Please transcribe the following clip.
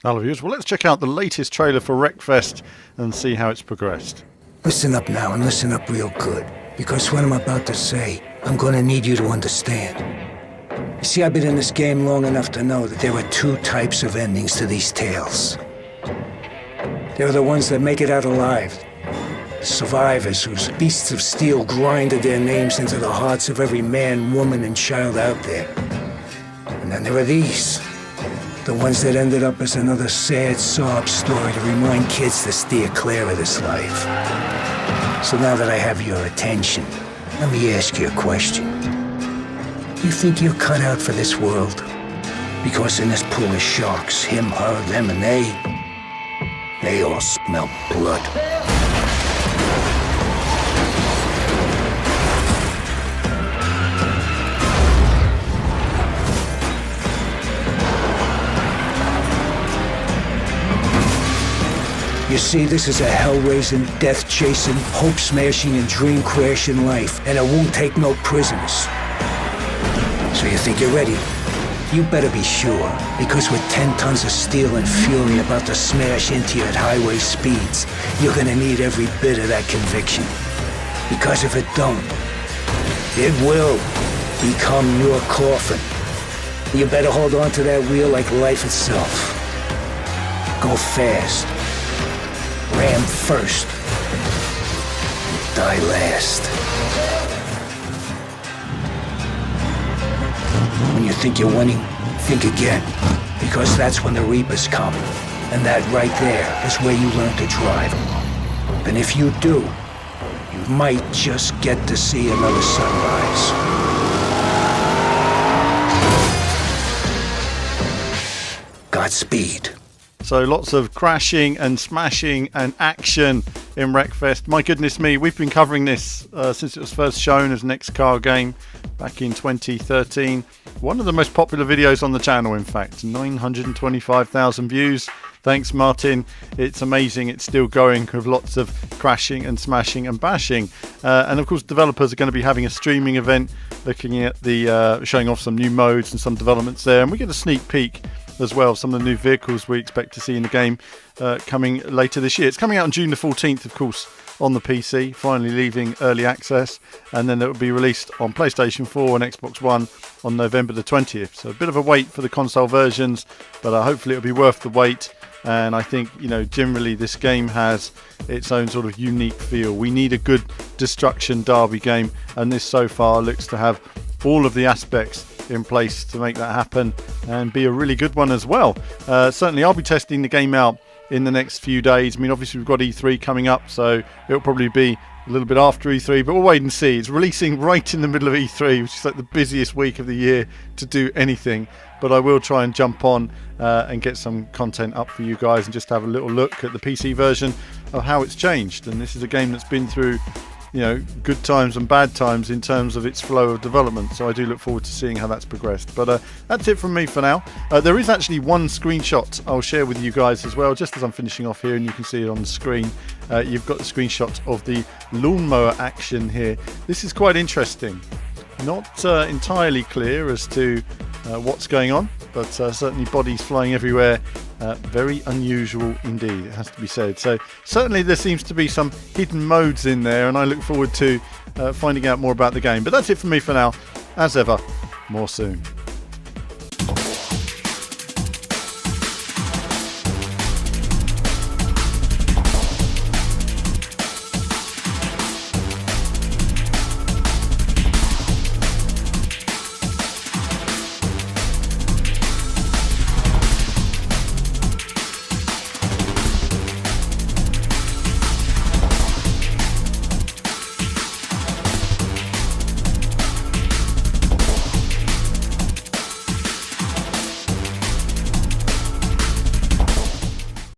Hello viewers, well let's check out the latest trailer for Wreckfest and see how it's progressed. Listen up now and listen up real good, because what I'm about to say, I'm gonna need you to understand. You see, I've been in this game long enough to know that there are two types of endings to these tales. There are the ones that make it out alive, the survivors whose beasts of steel grinded their names into the hearts of every man, woman, and child out there. And then there are these. The ones that ended up as another sad sob story to remind kids to steer clear of this life. So now that I have your attention, let me ask you a question. You think you're cut out for this world? Because in this pool of sharks, him, her, them, and they all smell blood. You see, this is a hell-raising, death-chasing, hope-smashing, and dream-crashing life, and it won't take no prisoners. So you think you're ready? You better be sure, because with 10 tons of steel and fury about to smash into you at highway speeds, you're gonna need every bit of that conviction. Because if it don't, it will become your coffin. You better hold on to that wheel like life itself. Go fast. Ram first, die last. When you think you're winning, think again, because that's when the Reapers come. And that right there is where you learn to drive. And if you do, you might just get to see another sunrise. Godspeed. So lots of crashing and smashing and action in Wreckfest. My goodness me, we've been covering this since it was first shown as an X-Car game back in 2013. One of the most popular videos on the channel, in fact. 925,000 views. Thanks, Martin. It's amazing. It's still going with lots of crashing and smashing and bashing. And of course, developers are going to be having a streaming event looking at the showing off some new modes and some developments there. And we get a sneak peek as well, some of the new vehicles we expect to see in the game coming later this year. It's coming out on June the 14th, of course, on the PC, finally leaving early access, and then it will be released on PlayStation 4 and Xbox One on November the 20th. So a bit of a wait for the console versions, but hopefully it'll be worth the wait. And I think, generally this game has its own sort of unique feel. We need a good destruction derby game, and this so far looks to have all of the aspects in place to make that happen and be a really good one as well. Certainly I'll be testing the game out in the next few days. I mean, obviously we've got E3 coming up, so it'll probably be a little bit after E3, but we'll wait and see. It's releasing right in the middle of E3, which is like the busiest week of the year to do anything, but I will try and jump on and get some content up for you guys and just have a little look at the PC version of how it's changed. And this is a game that's been through good times and bad times in terms of its flow of development, so I do look forward to seeing how that's progressed. But that's it from me for now. There is actually one screenshot I'll share with you guys as well, just as I'm finishing off here, and you can see it on the screen. You've got the screenshot of the lawnmower action here. This is quite interesting. Not entirely clear as to what's going on, but certainly bodies flying everywhere. Very unusual indeed, it has to be said. So certainly there seems to be some hidden modes in there, and I look forward to finding out more about the game. But that's it from me for now. As ever, more soon.